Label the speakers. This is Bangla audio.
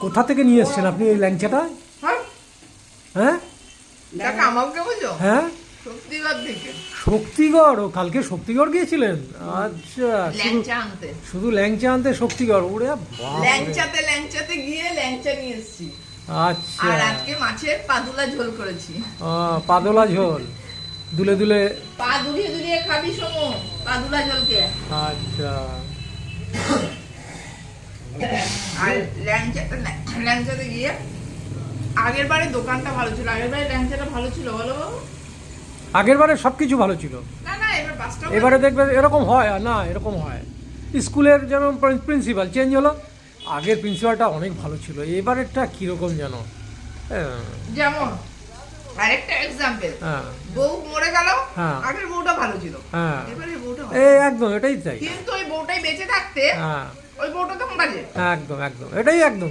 Speaker 1: কোথা থেকে নিয়ে এসেছেন আপনি এই ল্যাংচাটা? হ্যাঁ হ্যাঁ, শক্তিগড়। ও কালকে শক্তিগড় গিয়েছিলেন? আচ্ছা, শুধু ল্যাংচা আনতে শক্তিগড়? ওরে
Speaker 2: ল্যাংচাতে গিয়ে ল্যাংচা নিয়ে এসেছি।
Speaker 1: আচ্ছা,
Speaker 2: আর আজকে মাছের পাদুলা ঝোল করেছি।
Speaker 1: পাদলা ঝোল দুলে দুলে
Speaker 2: পা দুলিয়ে দুলিয়ে খাবি সমু পাদুলা ঝোলকে।
Speaker 1: আচ্ছা,
Speaker 2: আর ল্যাংচাতে গিয়ে আগের বারে দোকানটা ভালো ছিল, আগের বারে ল্যাংচাটা ভালো ছিল বলো বাবু?
Speaker 1: আগের বারে সবকিছু ভালো ছিল।
Speaker 2: না এবার বাসটা
Speaker 1: এবারে দেখবে এরকম হয় না, এরকম হয়। স্কুলের যেমন প্রিন্সিপাল চেঞ্জ হলো, আগের প্রিন্সিপালটা অনেক ভালো ছিল, এবারেরটা কিরকম যেন।
Speaker 2: যেমন আরেকটা এক্সাম্পল,
Speaker 1: হ্যাঁ,
Speaker 2: বউ মরে গেল,
Speaker 1: হ্যাঁ,
Speaker 2: আগের বউটা ভালো ছিল,
Speaker 1: হ্যাঁ,
Speaker 2: এবারে বউটা
Speaker 1: একদম এটাই তাই।
Speaker 2: কিন্তু ওই বউটাই বেঁচে থাকতে
Speaker 1: হ্যাঁ,
Speaker 2: ওই বউটা তখন বাজে।
Speaker 1: একদম একদম এটাই একদম।